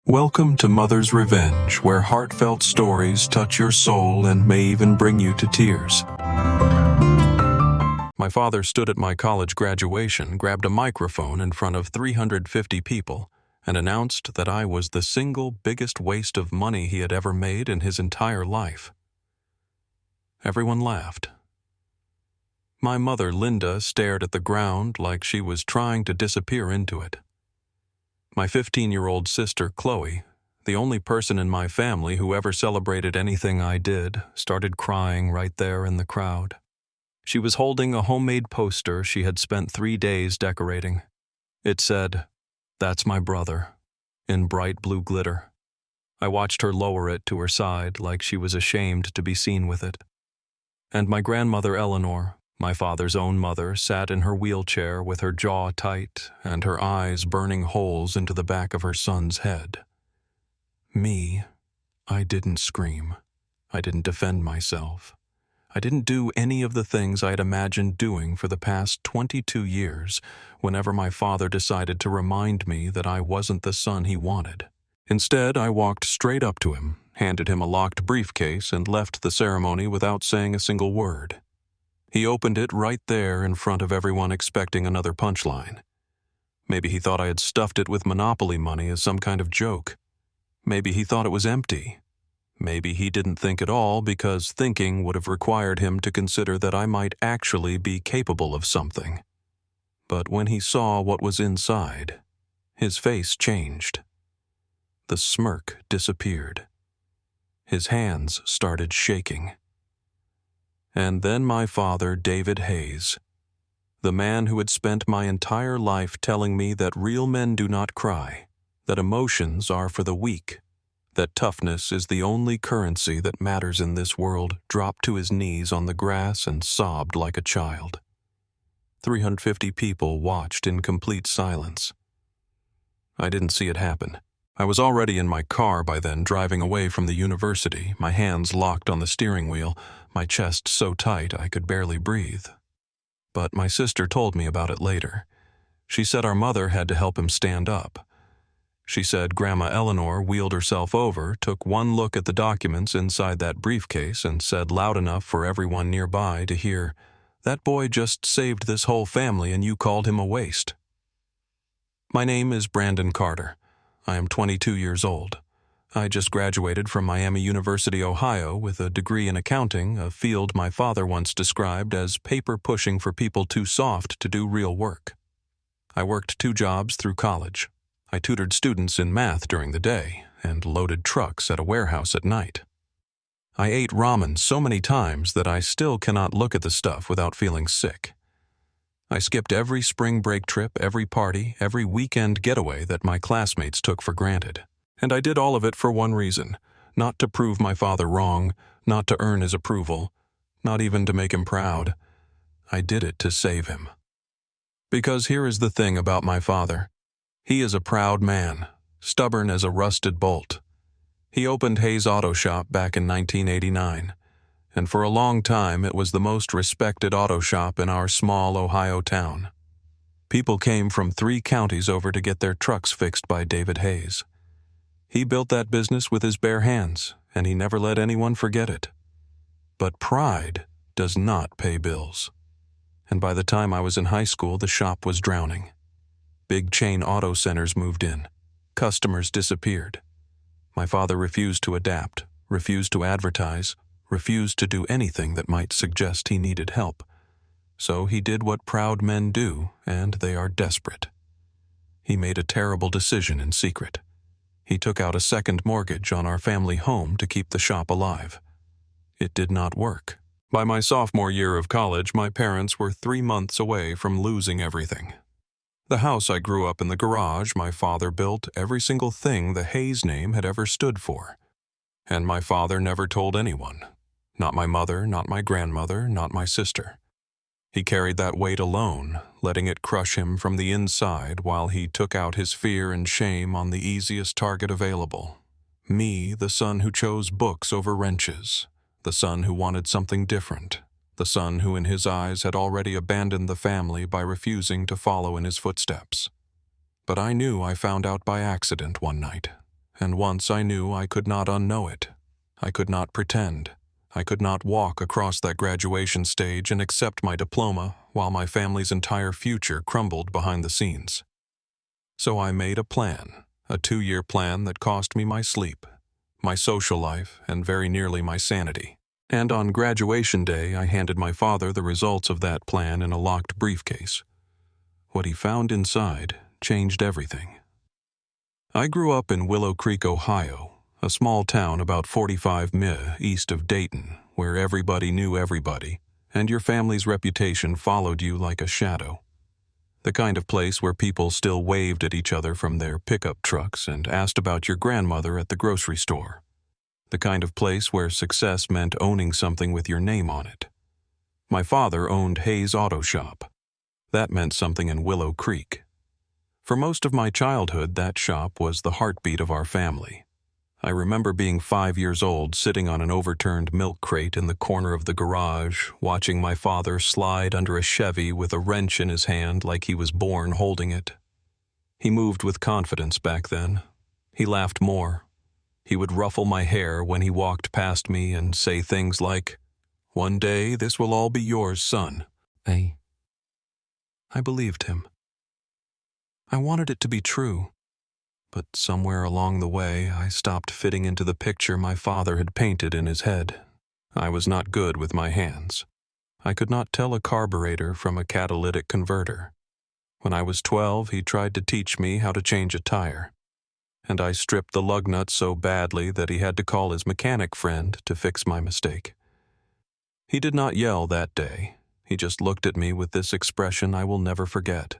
Welcome to Mother's Revenge, where heartfelt stories touch your soul and may even bring you to tears. My father stood at my college graduation, grabbed a microphone in front of 350 people, and announced that I was the single biggest waste of money he had ever made in his entire life. Everyone laughed. My mother, Linda, stared at the ground like she was trying to disappear into it. My 15-year-old sister, Chloe, the only person in my family who ever celebrated anything I did, started crying right there in the crowd. She was holding a homemade poster she had spent 3 days decorating. It said, "That's my brother," in bright blue glitter. I watched her lower it to her side like she was ashamed to be seen with it. And my grandmother, Eleanor, my father's own mother, sat in her wheelchair with her jaw tight and her eyes burning holes into the back of her son's head. Me, I didn't scream. I didn't defend myself. I didn't do any of the things I had imagined doing for the past 22 years whenever my father decided to remind me that I wasn't the son he wanted. Instead, I walked straight up to him, handed him a locked briefcase, and left the ceremony without saying a single word. He opened it right there in front of everyone, expecting another punchline. Maybe he thought I had stuffed it with Monopoly money as some kind of joke. Maybe he thought it was empty. Maybe he didn't think at all because thinking would have required him to consider that I might actually be capable of something. But when he saw what was inside, his face changed. The smirk disappeared. His hands started shaking. And then my father, David Hayes, the man who had spent my entire life telling me that real men do not cry, that emotions are for the weak, that toughness is the only currency that matters in this world, dropped to his knees on the grass and sobbed like a child. 350 people watched in complete silence. I didn't see it happen. I was already in my car by then, driving away from the university, my hands locked on the steering wheel, my chest so tight I could barely breathe. But my sister told me about it later. She said our mother had to help him stand up. She said Grandma Eleanor wheeled herself over, took one look at the documents inside that briefcase, and said loud enough for everyone nearby to hear, "That boy just saved this whole family and you called him a waste." My name is Brandon Carter. I am 22 years old. I just graduated from Miami University, Ohio, with a degree in accounting, a field my father once described as paper pushing for people too soft to do real work. I worked 2 jobs through college. I tutored students in math during the day and loaded trucks at a warehouse at night. I ate ramen so many times that I still cannot look at the stuff without feeling sick. I skipped every spring break trip, every party, every weekend getaway that my classmates took for granted. And I did all of it for one reason, not to prove my father wrong, not to earn his approval, not even to make him proud. I did it to save him. Because here is the thing about my father. He is a proud man, stubborn as a rusted bolt. He opened Hayes Auto Shop back in 1989. And for a long time it was the most respected auto shop in our small Ohio town. People came from 3 counties over to get their trucks fixed by David Hayes. He built that business with his bare hands, and he never let anyone forget it. But pride does not pay bills. And by the time I was in high school, the shop was drowning. Big chain auto centers moved in. Customers disappeared. My father refused to adapt, refused to advertise, refused to do anything that might suggest he needed help. So he did what proud men do, and they are desperate. He made a terrible decision in secret. He took out a second mortgage on our family home to keep the shop alive. It did not work. By my sophomore year of college, my parents were 3 months away from losing everything. The house I grew up in, the garage my father built, every single thing the Hayes name had ever stood for. And my father never told anyone. Not my mother, not my grandmother, not my sister. He carried that weight alone, letting it crush him from the inside while he took out his fear and shame on the easiest target available. Me, the son who chose books over wrenches, the son who wanted something different, the son who in his eyes had already abandoned the family by refusing to follow in his footsteps. But I knew I found out by accident one night, and once I knew I could not unknow it. I could not pretend. I could not walk across that graduation stage and accept my diploma while my family's entire future crumbled behind the scenes. So I made a plan, a 2-year plan that cost me my sleep, my social life, and very nearly my sanity. And on graduation day, I handed my father the results of that plan in a locked briefcase. What he found inside changed everything. I grew up in Willow Creek, Ohio, a small town about 45 mi east of Dayton, where everybody knew everybody, and your family's reputation followed you like a shadow. The kind of place where people still waved at each other from their pickup trucks and asked about your grandmother at the grocery store. The kind of place where success meant owning something with your name on it. My father owned Hayes Auto Shop. That meant something in Willow Creek. For most of my childhood, that shop was the heartbeat of our family. I remember being 5 years old, sitting on an overturned milk crate in the corner of the garage, watching my father slide under a Chevy with a wrench in his hand like he was born holding it. He moved with confidence back then. He laughed more. He would ruffle my hair when he walked past me and say things like, "One day this will all be yours, son." I believed him. I wanted it to be true. But somewhere along the way, I stopped fitting into the picture my father had painted in his head. I was not good with my hands. I could not tell a carburetor from a catalytic converter. When I was 12, he tried to teach me how to change a tire, and I stripped the lug nut so badly that he had to call his mechanic friend to fix my mistake. He did not yell that day. He just looked at me with this expression I will never forget.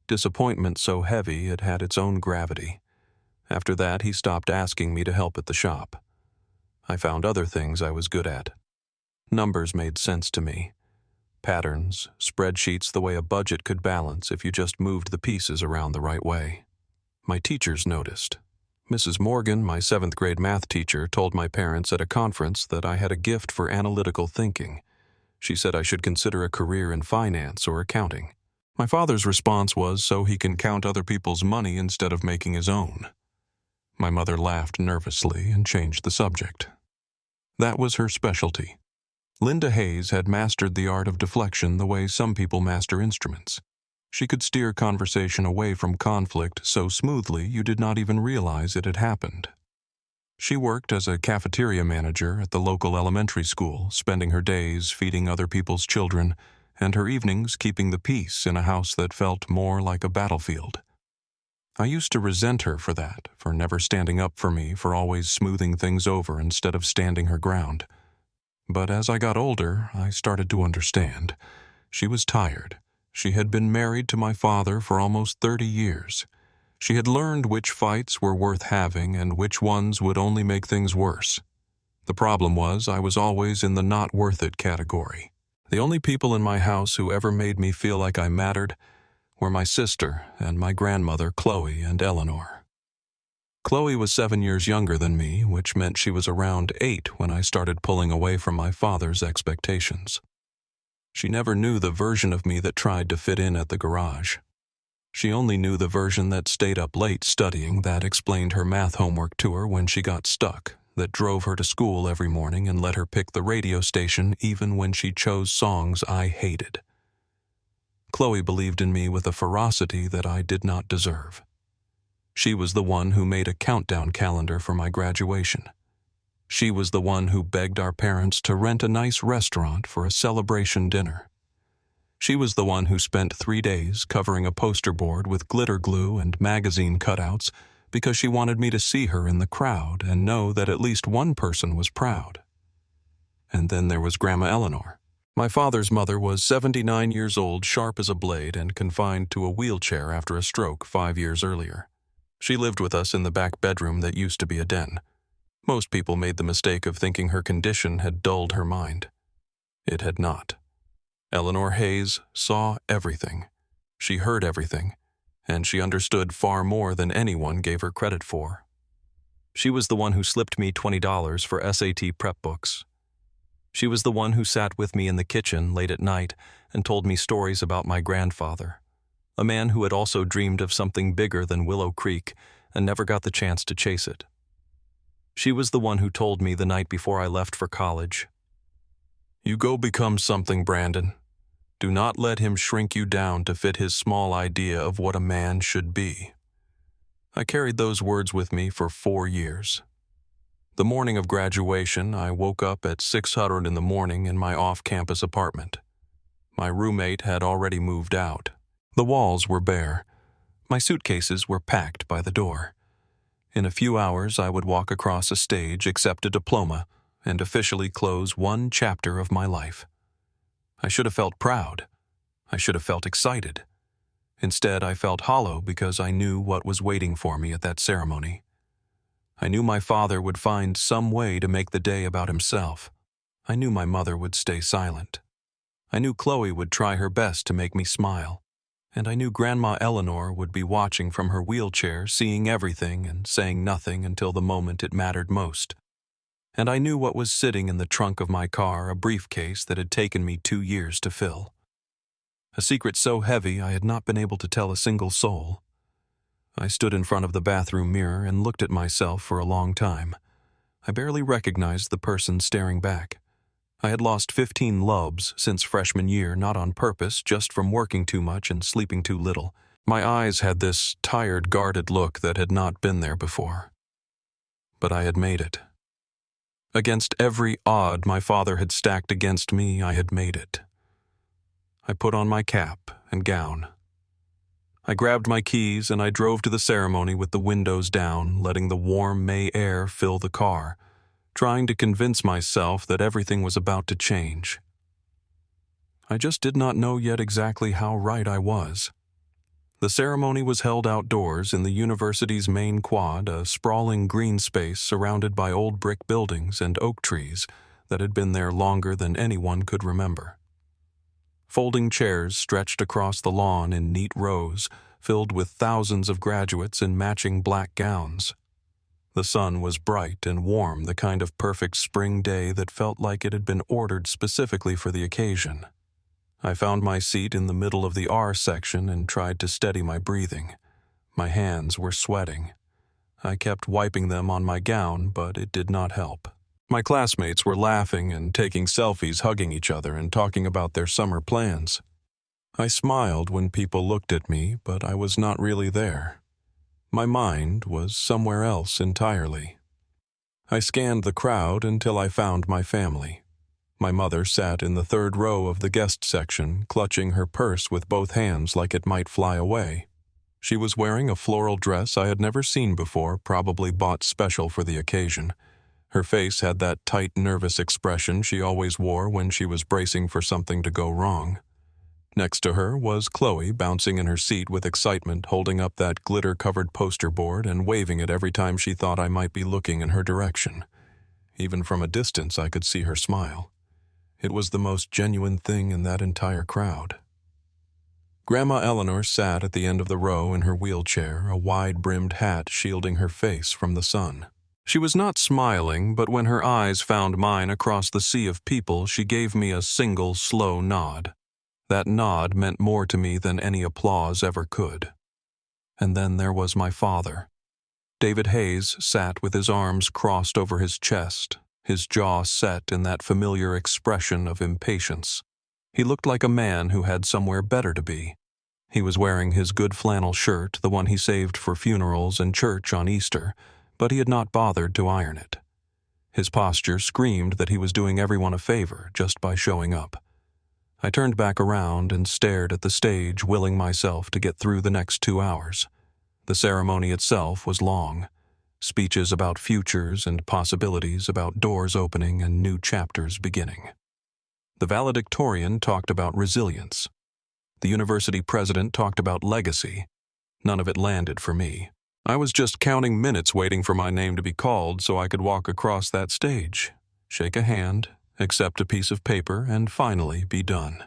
Disappointment so heavy it had its own gravity. After that, he stopped asking me to help at the shop. I found other things I was good at. Numbers made sense to me. Patterns, spreadsheets the way a budget could balance if you just moved the pieces around the right way. My teachers noticed. Mrs. Morgan, my 7th grade math teacher, told my parents at a conference that I had a gift for analytical thinking. She said I should consider a career in finance or accounting. My father's response was so he can count other people's money instead of making his own. My mother laughed nervously and changed the subject. That was her specialty. Linda Hayes had mastered the art of deflection the way some people master instruments. She could steer conversation away from conflict so smoothly you did not even realize it had happened. She worked as a cafeteria manager at the local elementary school, spending her days feeding other people's children and her evenings keeping the peace in a house that felt more like a battlefield. I used to resent her for that, for never standing up for me, for always smoothing things over instead of standing her ground. But as I got older, I started to understand. She was tired. She had been married to my father for almost 30 years. She had learned which fights were worth having and which ones would only make things worse. The problem was I was always in the not worth it category. The only people in my house who ever made me feel like I mattered were my sister and my grandmother, Chloe and Eleanor. Chloe was 7 years younger than me, which meant she was around 8 when I started pulling away from my father's expectations. She never knew the version of me that tried to fit in at the garage. She only knew the version that stayed up late studying, that explained her math homework to her when she got stuck, that drove her to school every morning and let her pick the radio station even when she chose songs I hated. Chloe believed in me with a ferocity that I did not deserve. She was the one who made a countdown calendar for my graduation. She was the one who begged our parents to rent a nice restaurant for a celebration dinner. She was the one who spent 3 days covering a poster board with glitter glue and magazine cutouts because she wanted me to see her in the crowd and know that at least one person was proud. And then there was Grandma Eleanor. My father's mother was 79 years old, sharp as a blade, and confined to a wheelchair after a stroke 5 years earlier. She lived with us in the back bedroom that used to be a den. Most people made the mistake of thinking her condition had dulled her mind. It had not. Eleanor Hayes saw everything. She heard everything, and she understood far more than anyone gave her credit for. She was the one who slipped me $20 for SAT prep books. She was the one who sat with me in the kitchen late at night and told me stories about my grandfather, a man who had also dreamed of something bigger than Willow Creek and never got the chance to chase it. She was the one who told me the night before I left for college, "You go become something, Brandon. Do not let him shrink you down to fit his small idea of what a man should be." I carried those words with me for 4 years. The morning of graduation, I woke up at 6:00 in the morning in my off-campus apartment. My roommate had already moved out. The walls were bare. My suitcases were packed by the door. In a few hours, I would walk across a stage, accept a diploma, and officially close one chapter of my life. I should have felt proud. I should have felt excited. Instead, I felt hollow because I knew what was waiting for me at that ceremony. I knew my father would find some way to make the day about himself. I knew my mother would stay silent. I knew Chloe would try her best to make me smile. And I knew Grandma Eleanor would be watching from her wheelchair, seeing everything and saying nothing until the moment it mattered most. And I knew what was sitting in the trunk of my car, a briefcase that had taken me 2 years to fill. A secret so heavy I had not been able to tell a single soul. I stood in front of the bathroom mirror and looked at myself for a long time. I barely recognized the person staring back. I had lost 15 lubs since freshman year, not on purpose, just from working too much and sleeping too little. My eyes had this tired, guarded look that had not been there before. But I had made it. Against every odd my father had stacked against me, I had made it. I put on my cap and gown. I grabbed my keys and I drove to the ceremony with the windows down, letting the warm May air fill the car, trying to convince myself that everything was about to change. I just did not know yet exactly how right I was. The ceremony was held outdoors in the university's main quad, a sprawling green space surrounded by old brick buildings and oak trees that had been there longer than anyone could remember. Folding chairs stretched across the lawn in neat rows, filled with thousands of graduates in matching black gowns. The sun was bright and warm, the kind of perfect spring day that felt like it had been ordered specifically for the occasion. I found my seat in the middle of the R section and tried to steady my breathing. My hands were sweating. I kept wiping them on my gown, but it did not help. My classmates were laughing and taking selfies, hugging each other and talking about their summer plans. I smiled when people looked at me, but I was not really there. My mind was somewhere else entirely. I scanned the crowd until I found my family. My mother sat in the third row of the guest section, clutching her purse with both hands like it might fly away. She was wearing a floral dress I had never seen before, probably bought special for the occasion. Her face had that tight, nervous expression she always wore when she was bracing for something to go wrong. Next to her was Chloe, bouncing in her seat with excitement, holding up that glitter-covered poster board and waving it every time she thought I might be looking in her direction. Even from a distance, I could see her smile. It was the most genuine thing in that entire crowd. Grandma Eleanor sat at the end of the row in her wheelchair, a wide-brimmed hat shielding her face from the sun. She was not smiling, but when her eyes found mine across the sea of people, she gave me a single, slow nod. That nod meant more to me than any applause ever could. And then there was my father. David Hayes sat with his arms crossed over his chest, his jaw set in that familiar expression of impatience. He looked like a man who had somewhere better to be. He was wearing his good flannel shirt, the one he saved for funerals and church on Easter, but he had not bothered to iron it. His posture screamed that he was doing everyone a favor just by showing up. I turned back around and stared at the stage, willing myself to get through the next 2 hours. The ceremony itself was long. Speeches about futures and possibilities, about doors opening and new chapters beginning. The valedictorian talked about resilience. The university president talked about legacy. None of it landed for me. I was just counting minutes waiting for my name to be called so I could walk across that stage, shake a hand, accept a piece of paper, and finally be done.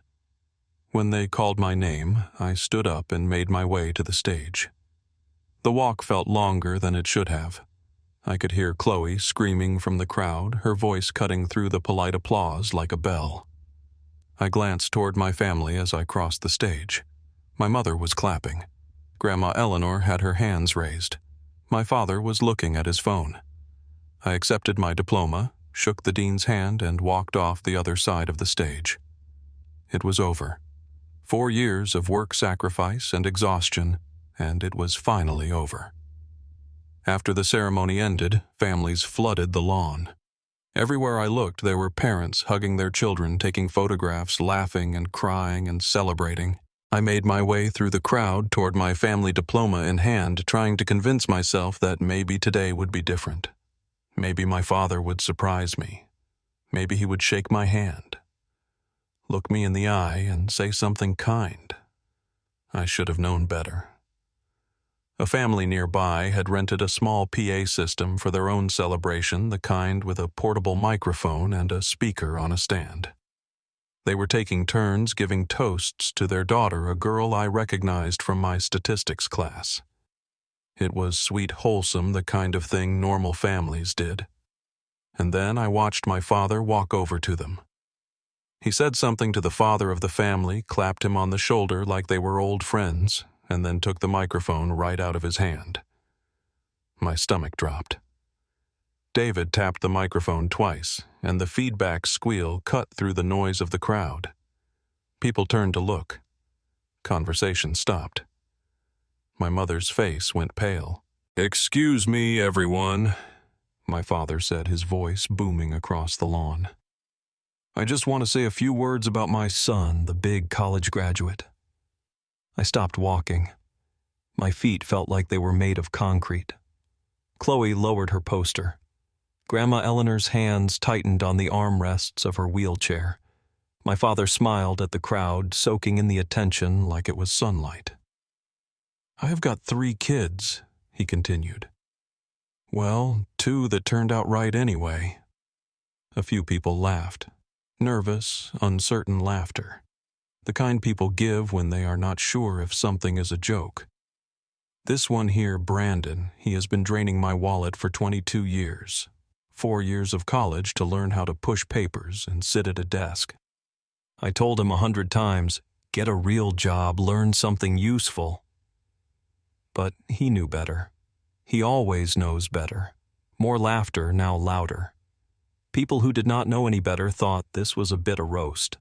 When they called my name, I stood up and made my way to the stage. The walk felt longer than it should have. I could hear Chloe screaming from the crowd, her voice cutting through the polite applause like a bell. I glanced toward my family as I crossed the stage. My mother was clapping. Grandma Eleanor had her hands raised. My father was looking at his phone. I accepted my diploma, shook the dean's hand, and walked off the other side of the stage. It was over. 4 years of work sacrifice and exhaustion, and it was finally over. After the ceremony ended, families flooded the lawn. Everywhere I looked, there were parents hugging their children, taking photographs, laughing and crying and celebrating. I made my way through the crowd toward my family diploma in hand, trying to convince myself that maybe today would be different. Maybe my father would surprise me. Maybe he would shake my hand, look me in the eye, and say something kind. I should have known better. A family nearby had rented a small PA system for their own celebration, the kind with a portable microphone and a speaker on a stand. They were taking turns giving toasts to their daughter, a girl I recognized from my statistics class. It was sweet, wholesome, the kind of thing normal families did. And then I watched my father walk over to them. He said something to the father of the family, clapped him on the shoulder like they were old friends, and then took the microphone right out of his hand. My stomach dropped. David tapped the microphone twice, and the feedback squeal cut through the noise of the crowd. People turned to look. Conversation stopped. My mother's face went pale. "Excuse me, everyone," my father said, his voice booming across the lawn. "I just want to say a few words about my son, the big college graduate." I stopped walking. My feet felt like they were made of concrete. Chloe lowered her poster. Grandma Eleanor's hands tightened on the armrests of her wheelchair. My father smiled at the crowd, soaking in the attention like it was sunlight. "I have got 3 kids," he continued. "Well, 2 that turned out right anyway." A few people laughed. Nervous, uncertain laughter. The kind people give when they are not sure if something is a joke. This one here, Brandon, he has been draining my wallet for 22 years. 4 years of college to learn how to push papers and sit at a desk. I told him 100 times, get a real job, learn something useful. But he knew better. He always knows better. More laughter, now louder. People who did not know any better thought this was a bit of roast.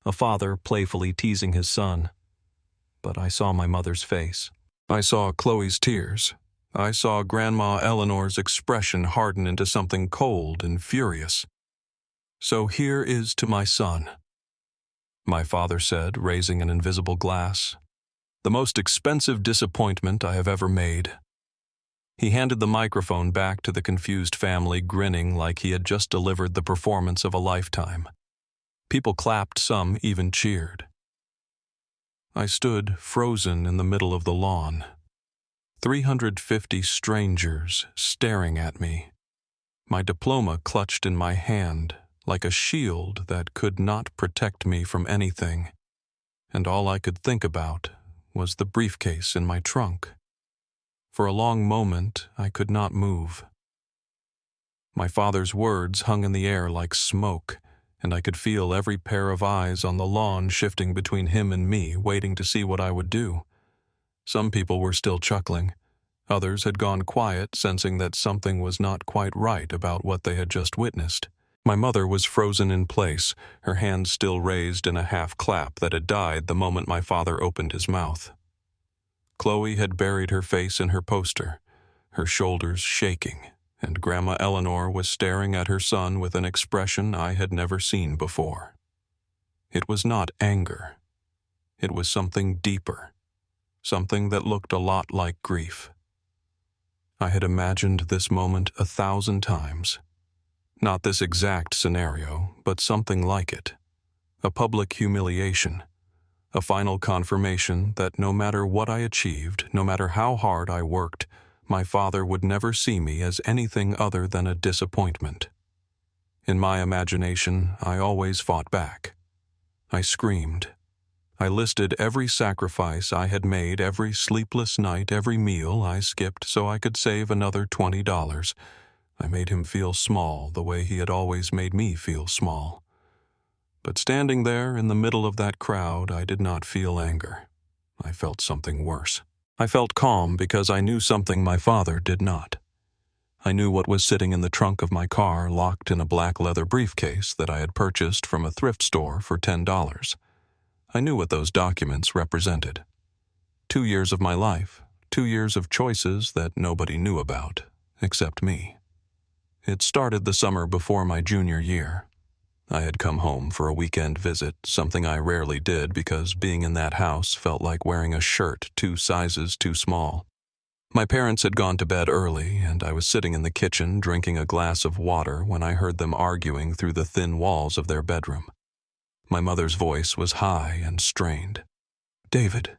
A father playfully teasing his son. But I saw my mother's face. I saw Chloe's tears. I saw Grandma Eleanor's expression harden into something cold and furious. "So here is to my son," my father said, raising an invisible glass. "The most expensive disappointment I have ever made." He handed the microphone back to the confused family, grinning like he had just delivered the performance of a lifetime. People clapped, some even cheered. I stood frozen in the middle of the lawn. 350 strangers staring at me. My diploma clutched in my hand like a shield that could not protect me from anything. And all I could think about was the briefcase in my trunk. For a long moment, I could not move. My father's words hung in the air like smoke, and I could feel every pair of eyes on the lawn shifting between him and me, waiting to see what I would do. Some people were still chuckling. Others had gone quiet, sensing that something was not quite right about what they had just witnessed. My mother was frozen in place, her hand still raised in a half clap that had died the moment my father opened his mouth. Chloe had buried her face in her poster, her shoulders shaking, and Grandma Eleanor was staring at her son with an expression I had never seen before. It was not anger. It was something deeper, something that looked a lot like grief. I had imagined this moment 1,000 times. Not this exact scenario, but something like it. A public humiliation. A final confirmation that no matter what I achieved, no matter how hard I worked, my father would never see me as anything other than a disappointment. In my imagination, I always fought back. I screamed. I listed every sacrifice I had made, every sleepless night, every meal I skipped so I could save another $20. I made him feel small the way he had always made me feel small. But standing there in the middle of that crowd, I did not feel anger. I felt something worse. I felt calm because I knew something my father did not. I knew what was sitting in the trunk of my car locked in a black leather briefcase that I had purchased from a thrift store for $10. I knew what those documents represented. 2 years of my life, 2 years of choices that nobody knew about, except me. It started the summer before my junior year. I had come home for a weekend visit, something I rarely did because being in that house felt like wearing a shirt 2 sizes too small. My parents had gone to bed early, and I was sitting in the kitchen drinking a glass of water when I heard them arguing through the thin walls of their bedroom. My mother's voice was high and strained. "David,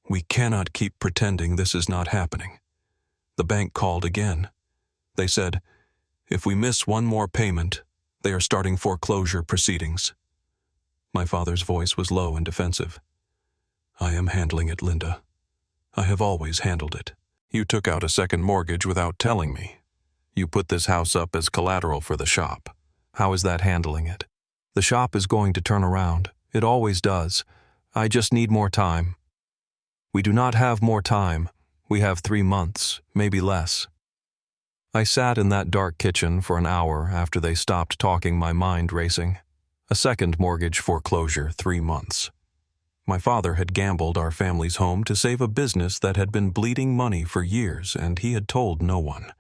we cannot keep pretending this is not happening. The bank called again. They said, if we miss one more payment, they are starting foreclosure proceedings." My father's voice was low and defensive. "I am handling it, Linda. I have always handled it. You took out a second mortgage without telling me. You put this house up as collateral for the shop. How is that handling it? The shop is going to turn around. It always does. I just need more time." "We do not have more time. We have 3 months, maybe less." I sat in that dark kitchen for an hour after they stopped talking, my mind racing. A second mortgage foreclosure, 3 months. My father had gambled our family's home to save a business that had been bleeding money for years, and he had told no one.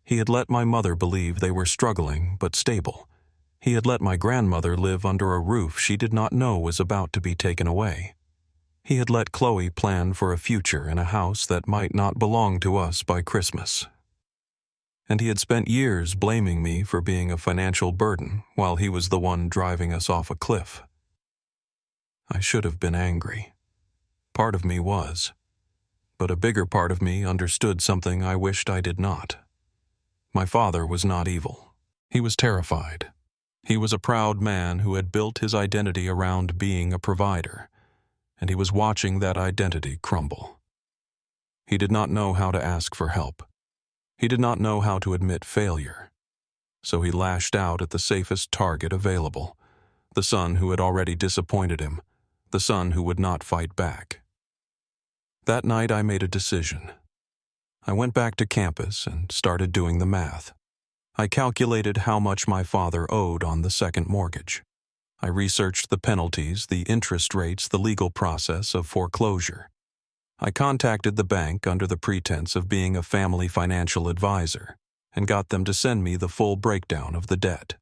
He had let my mother believe they were struggling but stable. He had let my grandmother live under a roof she did not know was about to be taken away. He had let Chloe plan for a future in a house that might not belong to us by Christmas. And he had spent years blaming me for being a financial burden while he was the one driving us off a cliff. I should have been angry. Part of me was. But a bigger part of me understood something I wished I did not. My father was not evil. He was terrified. He was a proud man who had built his identity around being a provider, and he was watching that identity crumble. He did not know how to ask for help. He did not know how to admit failure. So he lashed out at the safest target available, the son who had already disappointed him, the son who would not fight back. That night I made a decision. I went back to campus and started doing the math. I calculated how much my father owed on the second mortgage. I researched the penalties, the interest rates, the legal process of foreclosure. I contacted the bank under the pretense of being a family financial advisor and got them to send me the full breakdown of the debt.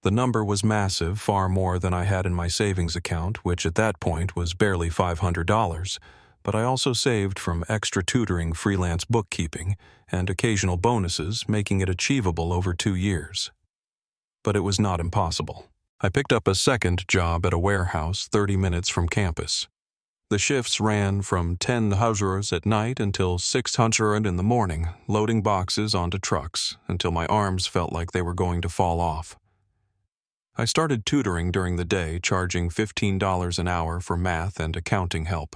The number was massive, far more than I had in my savings account, which at that point was barely $500, but I also saved from extra tutoring, freelance bookkeeping, and occasional bonuses, making it achievable over 2 years. But it was not impossible. I picked up a second job at a warehouse 30 minutes from campus. The shifts ran from 10:00 at night until 6:00 in the morning, loading boxes onto trucks until my arms felt like they were going to fall off. I started tutoring during the day, charging $15 an hour for math and accounting help.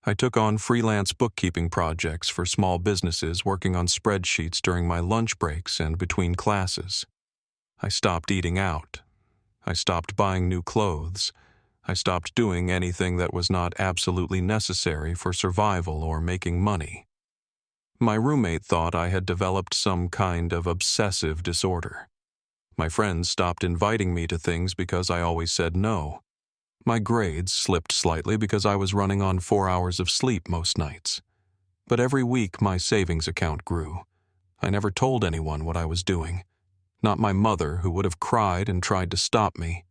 I took on freelance bookkeeping projects for small businesses, working on spreadsheets during my lunch breaks and between classes. I stopped eating out. I stopped buying new clothes. I stopped doing anything that was not absolutely necessary for survival or making money. My roommate thought I had developed some kind of obsessive disorder. My friends stopped inviting me to things because I always said no. My grades slipped slightly because I was running on 4 hours of sleep most nights. But every week my savings account grew. I never told anyone what I was doing. Not my mother, who would have cried and tried to stop me.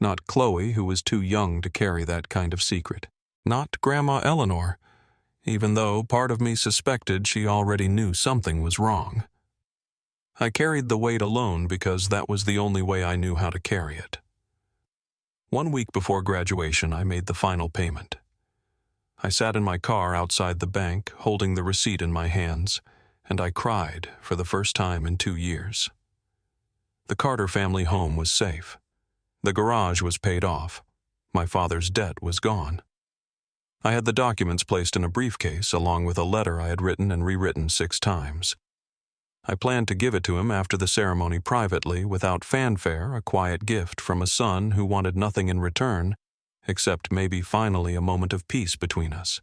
Not Chloe, who was too young to carry that kind of secret. Not Grandma Eleanor, even though part of me suspected she already knew something was wrong. I carried the weight alone because that was the only way I knew how to carry it. 1 week before graduation, I made the final payment. I sat in my car outside the bank, holding the receipt in my hands, and I cried for the first time in 2 years. The Carter family home was safe. The garage was paid off. My father's debt was gone. I had the documents placed in a briefcase along with a letter I had written and rewritten 6 times. I planned to give it to him after the ceremony privately, without fanfare, a quiet gift from a son who wanted nothing in return, except maybe finally a moment of peace between us.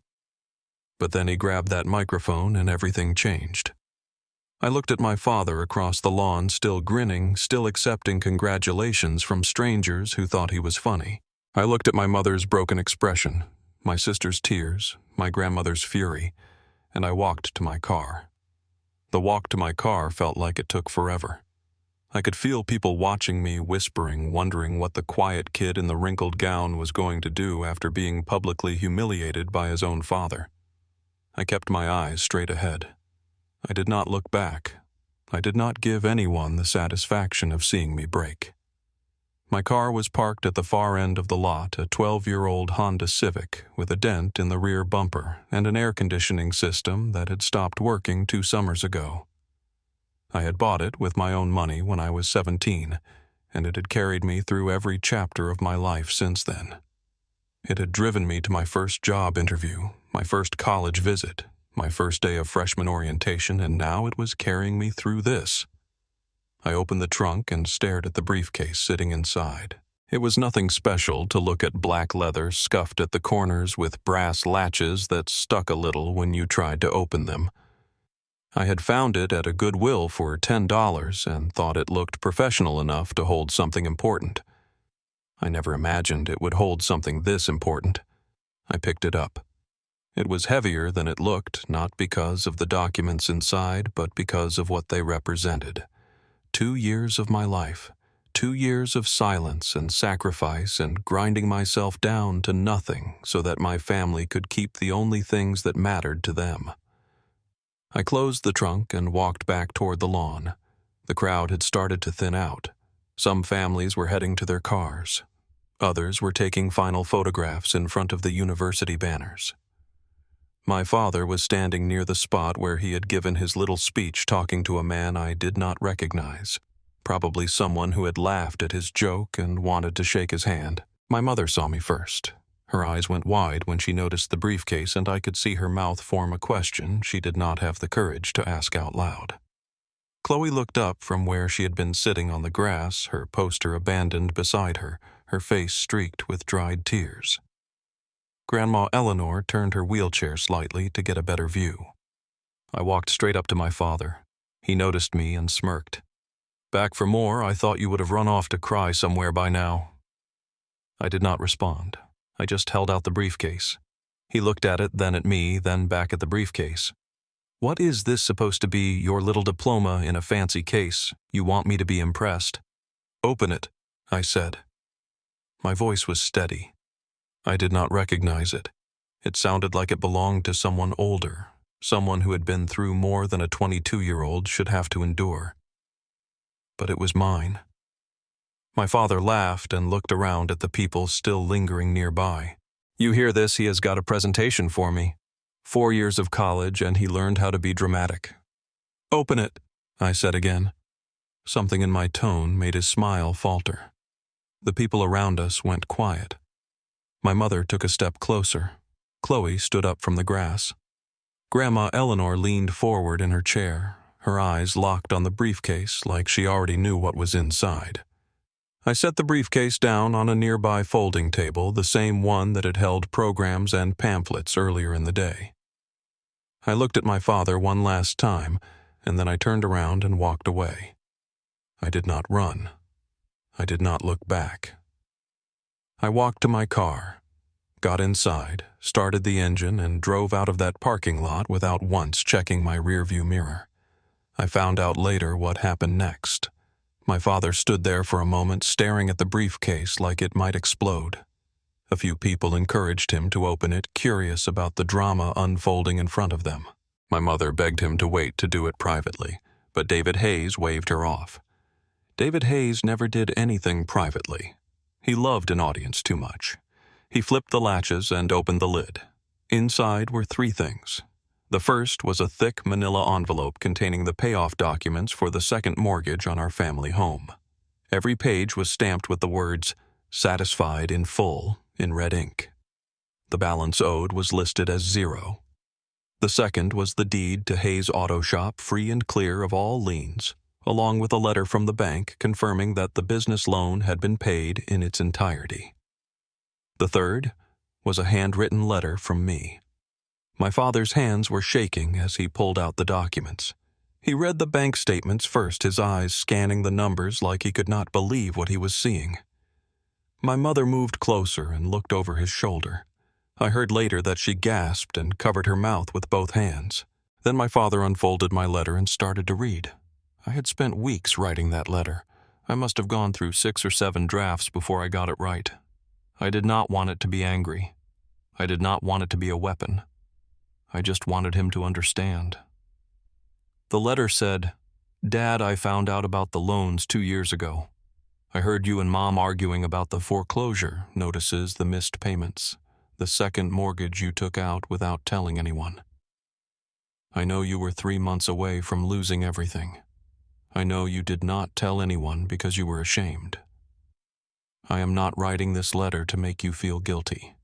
But then he grabbed that microphone and everything changed. I looked at my father across the lawn, still grinning, still accepting congratulations from strangers who thought he was funny. I looked at my mother's broken expression, my sister's tears, my grandmother's fury, and I walked to my car. The walk to my car felt like it took forever. I could feel people watching me, whispering, wondering what the quiet kid in the wrinkled gown was going to do after being publicly humiliated by his own father. I kept my eyes straight ahead. I did not look back. I did not give anyone the satisfaction of seeing me break. My car was parked at the far end of the lot, a 12-year-old Honda Civic with a dent in the rear bumper and an air conditioning system that had stopped working 2 summers ago. I had bought it with my own money when I was 17, and it had carried me through every chapter of my life since then. It had driven me to my first job interview, my first college visit, my first day of freshman orientation, and now it was carrying me through this. I opened the trunk and stared at the briefcase sitting inside. It was nothing special to look at black leather scuffed at the corners with brass latches that stuck a little when you tried to open them. I had found it at a Goodwill for $10 and thought it looked professional enough to hold something important. I never imagined it would hold something this important. I picked it up. It was heavier than it looked, not because of the documents inside, but because of what they represented. 2 years of my life, 2 years of silence and sacrifice and grinding myself down to nothing so that my family could keep the only things that mattered to them. I closed the trunk and walked back toward the lawn. The crowd had started to thin out. Some families were heading to their cars. Others were taking final photographs in front of the university banners. My father was standing near the spot where he had given his little speech talking to a man I did not recognize, probably someone who had laughed at his joke and wanted to shake his hand. My mother saw me first. Her eyes went wide when she noticed the briefcase, and I could see her mouth form a question she did not have the courage to ask out loud. Chloe looked up from where she had been sitting on the grass, her poster abandoned beside her, her face streaked with dried tears. Grandma Eleanor turned her wheelchair slightly to get a better view. I walked straight up to my father. He noticed me and smirked. "Back for more? I thought you would have run off to cry somewhere by now." I did not respond. I just held out the briefcase. He looked at it, then at me, then back at the briefcase. "What is this supposed to be, your little diploma in a fancy case? You want me to be impressed?" "Open it," I said. My voice was steady. I did not recognize it. It sounded like it belonged to someone older, someone who had been through more than a 22-year-old should have to endure. But it was mine. My father laughed and looked around at the people still lingering nearby. "You hear this, he has got a presentation for me. 4 years of college, and he learned how to be dramatic." "Open it," I said again. Something in my tone made his smile falter. The people around us went quiet. My mother took a step closer. Chloe stood up from the grass. Grandma Eleanor leaned forward in her chair, her eyes locked on the briefcase like she already knew what was inside. I set the briefcase down on a nearby folding table, the same one that had held programs and pamphlets earlier in the day. I looked at my father one last time, and then I turned around and walked away. I did not run. I did not look back. I walked to my car, got inside, started the engine, and drove out of that parking lot without once checking my rearview mirror. I found out later what happened next. My father stood there for a moment, staring at the briefcase like it might explode. A few people encouraged him to open it, curious about the drama unfolding in front of them. My mother begged him to wait to do it privately, but David Hayes waved her off. David Hayes never did anything privately. He loved an audience too much. He flipped the latches and opened the lid. Inside were 3 things. The first was a thick manila envelope containing the payoff documents for the second mortgage on our family home. Every page was stamped with the words, "Satisfied in full," in red ink. The balance owed was listed as 0. The second was the deed to Hayes Auto Shop, free and clear of all liens, along with a letter from the bank confirming that the business loan had been paid in its entirety. The third was a handwritten letter from me. My father's hands were shaking as he pulled out the documents. He read the bank statements first, his eyes scanning the numbers like he could not believe what he was seeing. My mother moved closer and looked over his shoulder. I heard later that she gasped and covered her mouth with both hands. Then my father unfolded my letter and started to read. I had spent weeks writing that letter. I must have gone through 6 or 7 drafts before I got it right. I did not want it to be angry. I did not want it to be a weapon. I just wanted him to understand. The letter said, "Dad, I found out about the loans 2 years ago. I heard you and Mom arguing about the foreclosure notices, the missed payments, the second mortgage you took out without telling anyone. I know you were 3 months away from losing everything. I know you did not tell anyone because you were ashamed. I am not writing this letter to make you feel guilty.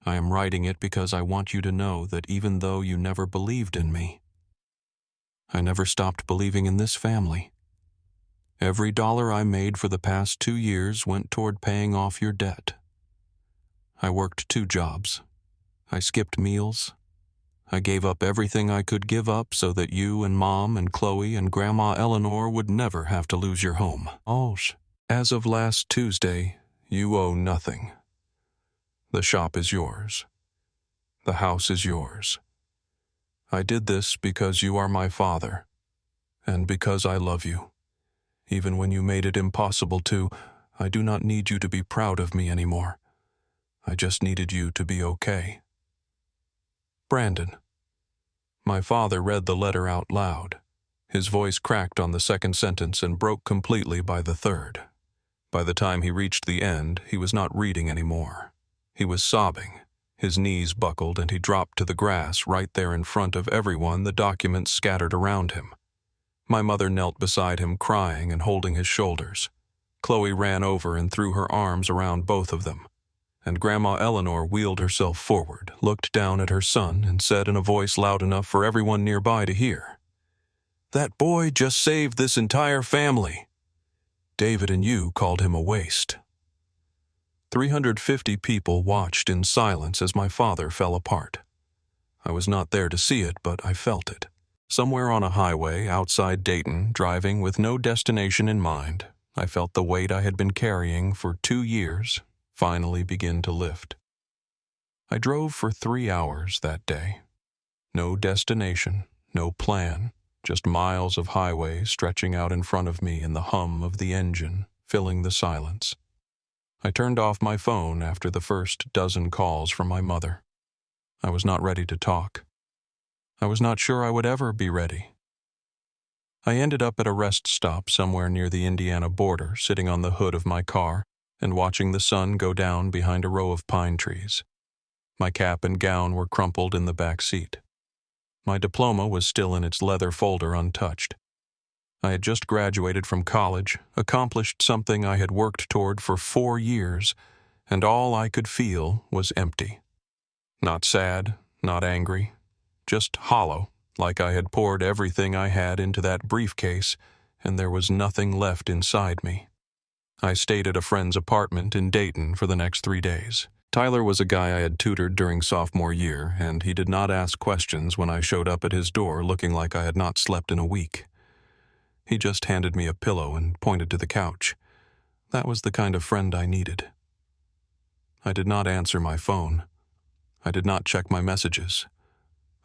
I am writing it because I want you to know that even though you never believed in me, I never stopped believing in this family. Every dollar I made for the past 2 years went toward paying off your debt. I worked 2 jobs. I skipped meals. I gave up everything I could give up so that you and Mom and Chloe and Grandma Eleanor would never have to lose your home. As of last Tuesday, you owe nothing. The shop is yours. The house is yours. I did this because you are my father, and because I love you. Even when you made it impossible to, I do not need you to be proud of me anymore. I just needed you to be okay. Brandon." My father read the letter out loud. His voice cracked on the second sentence and broke completely by the third. By the time he reached the end, he was not reading anymore. He was sobbing. His knees buckled and he dropped to the grass right there in front of everyone, the documents scattered around him. My mother knelt beside him, crying and holding his shoulders. Chloe ran over and threw her arms around both of them. And Grandma Eleanor wheeled herself forward, looked down at her son, and said in a voice loud enough for everyone nearby to hear, "That boy just saved this entire family. David and you called him a waste." 350 people watched in silence as my father fell apart. I was not there to see it, but I felt it. Somewhere on a highway outside Dayton, driving with no destination in mind, I felt the weight I had been carrying for 2 years finally begin to lift. I drove for 3 hours that day. No destination, no plan, just miles of highway stretching out in front of me and the hum of the engine filling the silence. I turned off my phone after the first dozen calls from my mother. I was not ready to talk. I was not sure I would ever be ready. I ended up at a rest stop somewhere near the Indiana border, sitting on the hood of my car and watching the sun go down behind a row of pine trees. My cap and gown were crumpled in the back seat. My diploma was still in its leather folder untouched. I had just graduated from college, accomplished something I had worked toward for 4 years, and all I could feel was empty. Not sad, not angry, just hollow, like I had poured everything I had into that briefcase, and there was nothing left inside me. I stayed at a friend's apartment in Dayton for the next 3 days. Tyler was a guy I had tutored during sophomore year, and he did not ask questions when I showed up at his door looking like I had not slept in a week. He just handed me a pillow and pointed to the couch. That was the kind of friend I needed. I did not answer my phone. I did not check my messages.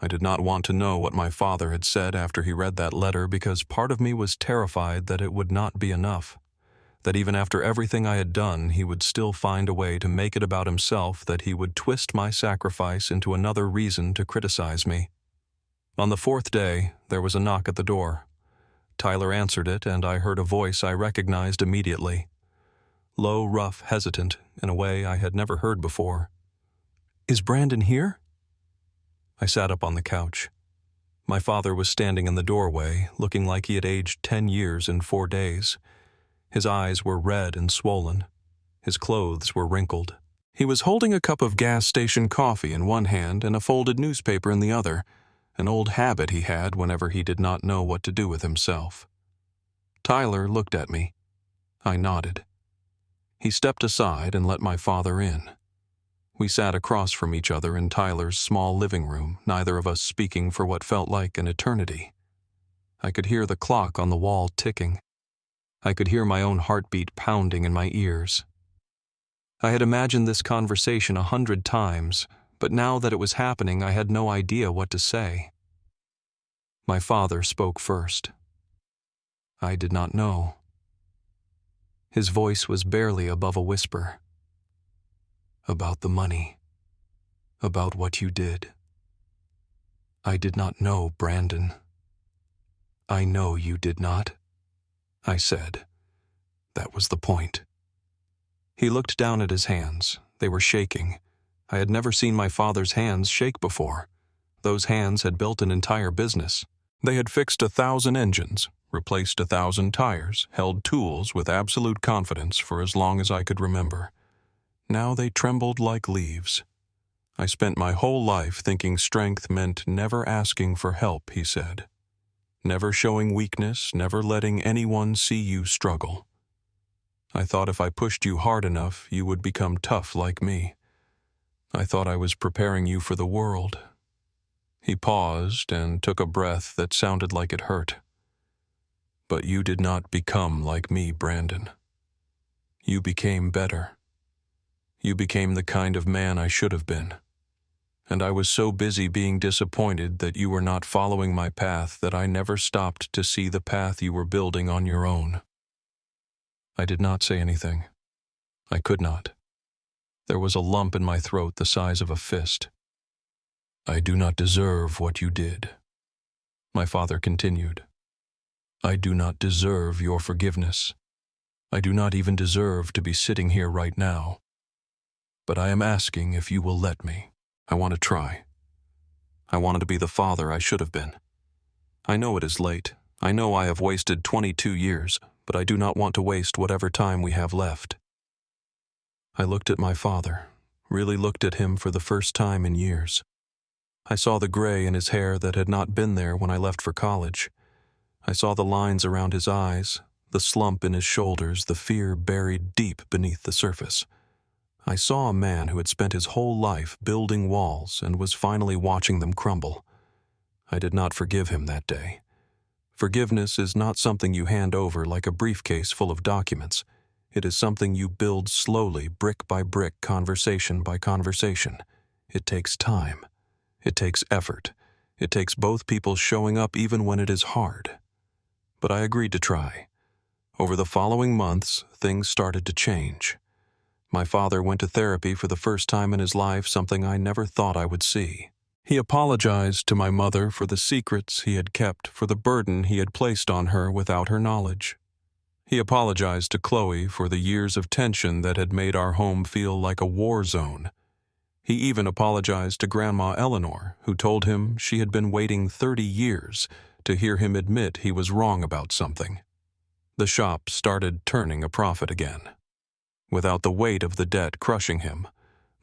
I did not want to know what my father had said after he read that letter because part of me was terrified that it would not be enough. That even after everything I had done, he would still find a way to make it about himself, that he would twist my sacrifice into another reason to criticize me. On the 4th day, there was a knock at the door. Tyler answered it, and I heard a voice I recognized immediately. Low, rough, hesitant, in a way I had never heard before. "Is Brandon here?" I sat up on the couch. My father was standing in the doorway, looking like he had aged 10 years in 4 days. His eyes were red and swollen. His clothes were wrinkled. He was holding a cup of gas station coffee in one hand and a folded newspaper in the other, an old habit he had whenever he did not know what to do with himself. Tyler looked at me. I nodded. He stepped aside and let my father in. We sat across from each other in Tyler's small living room, neither of us speaking for what felt like an eternity. I could hear the clock on the wall ticking. I could hear my own heartbeat pounding in my ears. I had imagined this conversation 100 times, but now that it was happening, I had no idea what to say. My father spoke first. I did not know. His voice was barely above a whisper. About the money. About what you did. I did not know, Brandon. I know you did not, I said. That was the point. He looked down at his hands. They were shaking. I had never seen my father's hands shake before. Those hands had built an entire business. They had fixed 1,000 engines, replaced 1,000 tires, held tools with absolute confidence for as long as I could remember. Now they trembled like leaves. I spent my whole life thinking strength meant never asking for help, he said. Never showing weakness, never letting anyone see you struggle. I thought if I pushed you hard enough, you would become tough like me. I thought I was preparing you for the world. He paused and took a breath that sounded like it hurt. But you did not become like me, Brandon. You became better. You became the kind of man I should have been. And I was so busy being disappointed that you were not following my path that I never stopped to see the path you were building on your own. I did not say anything. I could not. There was a lump in my throat the size of a fist. I do not deserve what you did. My father continued. I do not deserve your forgiveness. I do not even deserve to be sitting here right now. But I am asking if you will let me. I want to try. I wanted to be the father I should have been. I know it is late. I know I have wasted 22 years, but I do not want to waste whatever time we have left. I looked at my father, really looked at him for the first time in years. I saw the gray in his hair that had not been there when I left for college. I saw the lines around his eyes, the slump in his shoulders, the fear buried deep beneath the surface. I saw a man who had spent his whole life building walls and was finally watching them crumble. I did not forgive him that day. Forgiveness is not something you hand over like a briefcase full of documents. It is something you build slowly, brick by brick, conversation by conversation. It takes time. It takes effort. It takes both people showing up even when it is hard. But I agreed to try. Over the following months, things started to change. My father went to therapy for the first time in his life, something I never thought I would see. He apologized to my mother for the secrets he had kept, for the burden he had placed on her without her knowledge. He apologized to Chloe for the years of tension that had made our home feel like a war zone. He even apologized to Grandma Eleanor, who told him she had been waiting 30 years to hear him admit he was wrong about something. The shop started turning a profit again. Without the weight of the debt crushing him,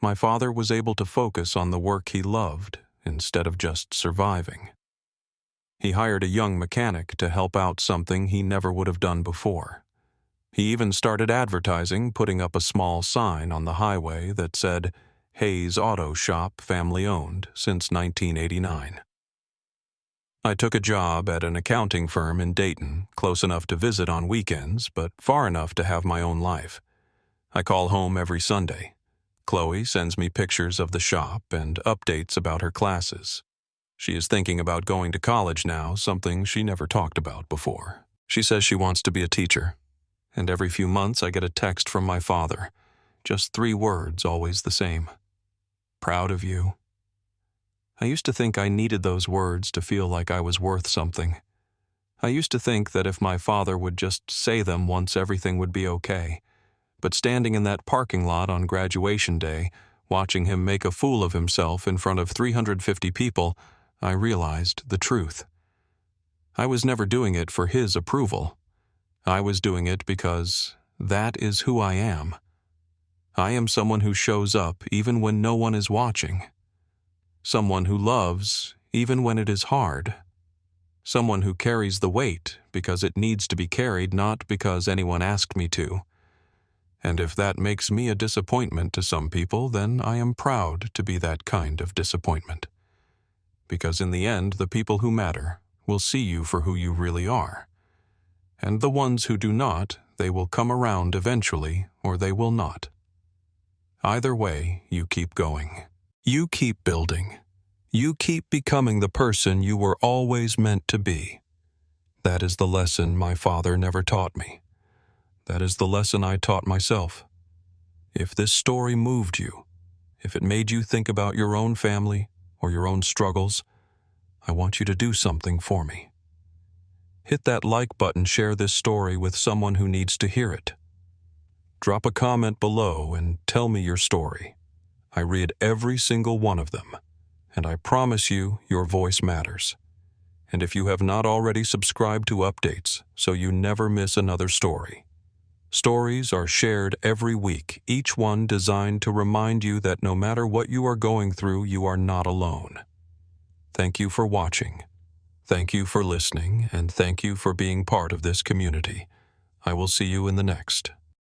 my father was able to focus on the work he loved instead of just surviving. He hired a young mechanic to help out something he never would have done before. He even started advertising, putting up a small sign on the highway that said, Hayes Auto Shop, family owned, since 1989. I took a job at an accounting firm in Dayton, close enough to visit on weekends, but far enough to have my own life. I call home every Sunday. Chloe sends me pictures of the shop and updates about her classes. She is thinking about going to college now, something she never talked about before. She says she wants to be a teacher. And every few months I get a text from my father. Just 3 words, always the same. Proud of you. I used to think I needed those words to feel like I was worth something. I used to think that if my father would just say them once, everything would be okay. But standing in that parking lot on graduation day, watching him make a fool of himself in front of 350 people, I realized the truth. I was never doing it for his approval. I was doing it because that is who I am. I am someone who shows up even when no one is watching. Someone who loves even when it is hard. Someone who carries the weight because it needs to be carried, not because anyone asked me to. And if that makes me a disappointment to some people, then I am proud to be that kind of disappointment. Because in the end, the people who matter will see you for who you really are. And the ones who do not, they will come around eventually, or they will not. Either way, you keep going. You keep building. You keep becoming the person you were always meant to be. That is the lesson my father never taught me. That is the lesson I taught myself. If this story moved you, if it made you think about your own family or your own struggles, I want you to do something for me. Hit that like button, share this story with someone who needs to hear it. Drop a comment below and tell me your story. I read every single one of them, and I promise you your voice matters. And if you have not already subscribed to updates so you never miss another story. Stories are shared every week, each one designed to remind you that no matter what you are going through, you are not alone. Thank you for watching. Thank you for listening, and thank you for being part of this community. I will see you in the next.